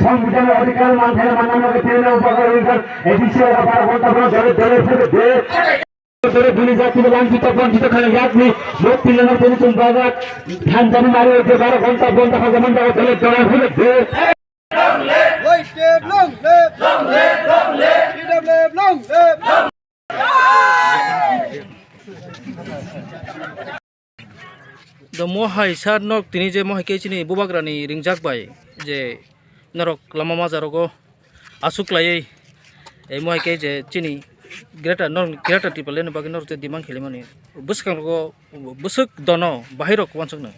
সংবিধানের অধিকার মানতে মানানোকে ট্রেনে উপকার এডিসি 12 ঘন্টা ধরে ধরে ধরে দুই জাতি লাঞ্ছিত বঞ্চিত খানে যাত্রী লোক পিলানোর পরিচয় বাজার ধান জানি মারি হয়েছে 12 ঘন্টা বন্ধ হবে মন জায়গা ধরে ধরে ঘুরে mohai sar nok tini je mohai ke chini bubagrani ringjak bai je norok lama mazarogo asuk lai ei mohai ke je chini greater people len bagi norte dimang khilimani buskang go busuk dono bahirok wansukna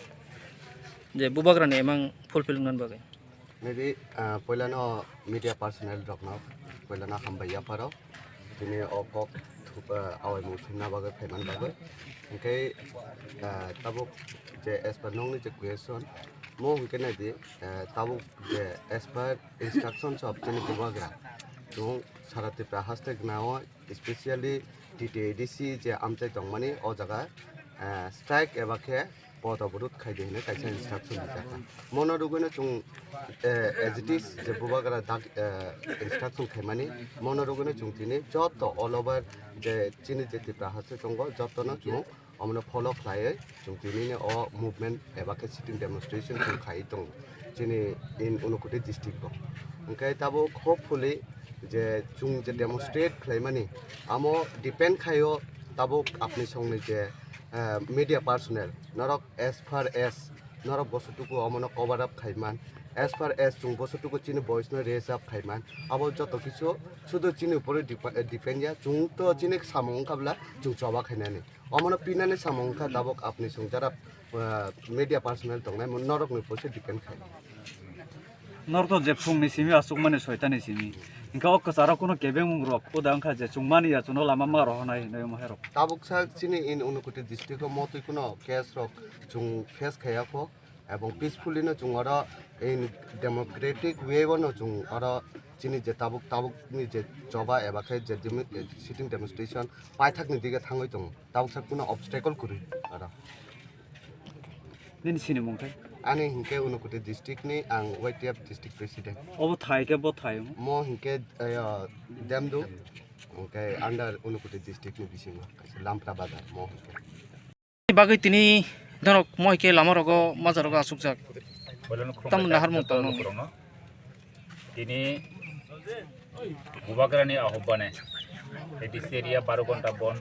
je bubagrani emang fulfilling nan bagai maybe poilano media personnel rokno poilano hambaya paro tini okok awai muthumna bagai pheman bagai okay tabuk je as per nongni je question mo hukena di tabuk je as per instructions of chini bubagra chung sarati prahastek nawo especially TTADC je amchai tongmani o jaga strike eba khe পদ অবরোধ খাইদে হলে কাইসা instruction দিতে মনে রুগনে চুং as it is যে বুবাগারা দাগ instruction খাইমানি মনে রুগনে চুং তিনি যত অল ওভার যে চিনি যে ত্রিপুরা হাসে চঙ্গ যতন চুং অমনে ফলো খাইয়ে চুং তিনি অ মুভমেন্ট এবা কে সিটিং ডেমনস্ট্রেশন চুং খাই দং চিনি ইন উনকুটি ডিস্ট্রিক্ট ওংকাই তাবো হোপফুলি যে চুং যে ডেমনস্ট্রেট খাইমানি আমো ডিপেন্ড খাইও তাবো আপনি সঙ্গে যে media personnel norok as far as norok bosutuku omono cover up khaiman as far as chung bosutuku chini voice no raise up khaiman abo joto kichu sudu chini upore depend ya chung to chini samong kabla chung choba khainani omono pinane samong kha dabok apni sung jara media personnel tongnai norok ni pose depend khai norto je phung ni simi asuk mane soitani simi inka ok sara kono kebeng rok podang kha je chungmani ya chuno lama ma rohnai noi mo herok tabuk sa chini in unukuti district ko motoi kono case rok chung face khaya ko এবং peacefully no chung ora in democratic way no chung ora chini je tabuk ni je joba eba khai je sitting demonstration paithak ni dige thangoi tong tabuk sa kono obstacle kuri ara nin sini mongkai ani hinke unukuti district ni ang YTF district president obo thai ke bo thai mo hinke demdu okay under unukuti district ni bisingo lampra bazar mo hinke bagai tini norok mohai ke lamarogo mazarogo asukjak tam nahar mo tong tini bubagrani ahobane edis area 12 ঘন্টা বন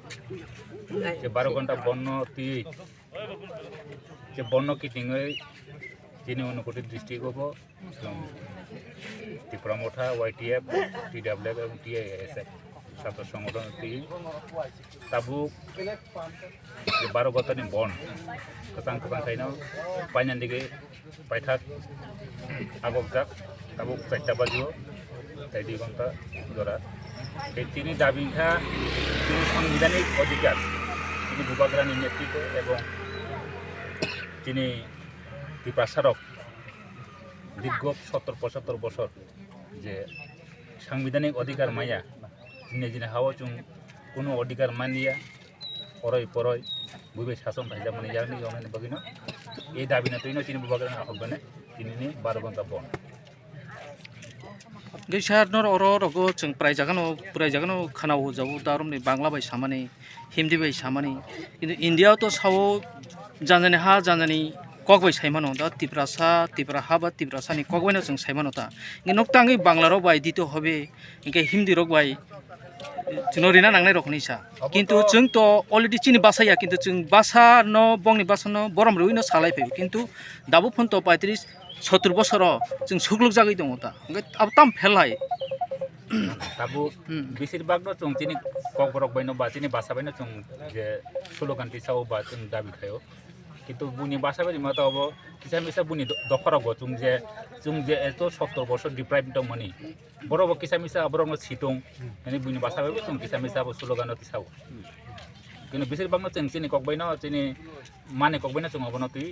যে 12 ঘন্টা বন্য তি যে বন্য কিটিংয়ে যিনি অনুকূটি district হব ত্রিপুরা মোঠা YTF TWF এবং TISF ছাত্র সংগঠন তাবুক যে 12 গতানি বন কাসাং খাইনাও পাইনান দিকে পাইথাক আগকজাক তাবুক 4টা বাজিও তাই 2 ঘন্টা ধরা এই তিনি দাবিখা তিনি সাংবিধানিক অধিকার তিনি বুবাগ্রানি নেতৃত্ব এবং তিনি ত্রিপ্রাসারক দীর্ঘ 70-75 বছর যে সাংবিধানিক অধিকার মাইয়া জিনে জিনে হাওয়া চুং কোনো অধিকার মানিয়া পরই পরই বুবে শাসন খাইজা মানে জানি জনে বগিনো এই দাবি না তুইনো তিনি বুবাগ্রানি আহ্বানে তিনি 12 ঘন্টা বন Gisar nor oro rogo chung praijagano khanau jabu darum ni bangla bai samani hindi bai samani কিন্তু ইন্ডিয়াও তো সাও জানানি হা জানানি কক bai saimano da tipra ha ba tiprasa ni কক baino chung saimano ta noktangi bangla ro bai dito hobe inke hindi rok bai chunori na nangnai rok ni sa কিন্তু chung to already chini basaya কিন্তু chung basa no bongni basa no borom ruino salai pe কিন্তু dabu phon to 35-70 বছর जों सुग्लुक जागै दङ दा अब ताम फेलाय তাবু বেশিরভাগ ন চং চিনি ককবরক বাইনো বা চিনি বাসা বাইনো চং যে স্লোগানটি সাও বা চং দাবি খায়ো কিন্তু বুনি বাসা বাড়ি মাতা হবো কিসা মিসা বুনি দফারব চং যে এত 70 বছর ডিপ্রাইভ দং মানি বড় কিসা মিসা বড় সিটং মানে বুনি বাসা বাড়ি চং কিসা মিসা স্লোগানটি সাও কিন্তু বেশিরভাগ ন চং চিনি কক বাইনো চিনি মানে কক বাইনো চং অবনতি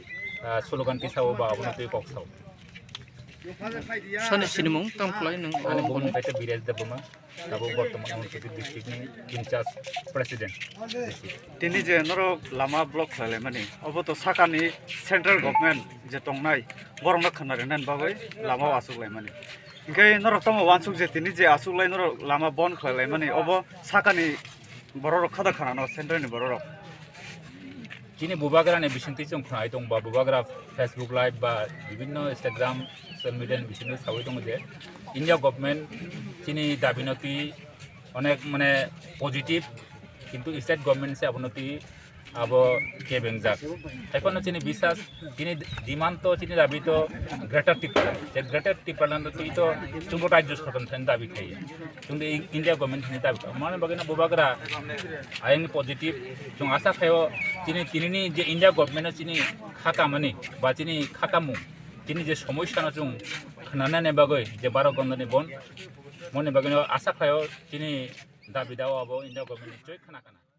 স্লোগানটি সাও বা অবনতি কক সাও sani sinimung tam kulai nang Ani bung kaita Biraj Debbarma tabu bortoman Unakoti district ni incharge president তিনি যে নরো লামা ব্লক খাইলে মানে অবতো সাকানি সেন্ট্রাল গভর্নমেন্ট যে টংনাই গরমনা খানারে নান বাগৈ লামা আসুকলাই মানে ইনকাই নরো তম ওয়ানসুক যে তিনি যে আসুকলাই নরো লামা বন খাইলাই মানে অব সাকানি বড় খাদা খানানো সেন্ট্রালনি বড় Kini bubagra ni bisinti chung khai tong ba bubagra Facebook live ba bibhinno Instagram social media ni bisinti sawi tong je India government kini dabinoti onek mane positive কিন্তু state government সে অবনতি আব কে বেংজাক এখন চিনি বিশ্বাস তিনি demand তো চিনি দাবি তো গ্রেটার টিপারল্যান্ড যে গ্রেটার টিপারল্যান্ড তুই তো চুম্বক রাজ্য স্বতন্ত্র দাবি খাই কিন্তু ইন্ডিয়া গভর্নমেন্ট তিনি দাবি মানে বাকি বুবাগরা আইন পজিটিভ जों আশা খায় চিনি তিনি যে ইন্ডিয়া গভর্নমেন্ট চিনি খাকামানি বা চিনি খাকামু চিনি যে সমস্যা না जों খানানে বাগৈ যে 12 গন্দনি বন মনে বাগৈ আশা খায় চিনি দাবি দাও আবো ইন্ডিয়া গভর্নমেন্ট চই খানা খানা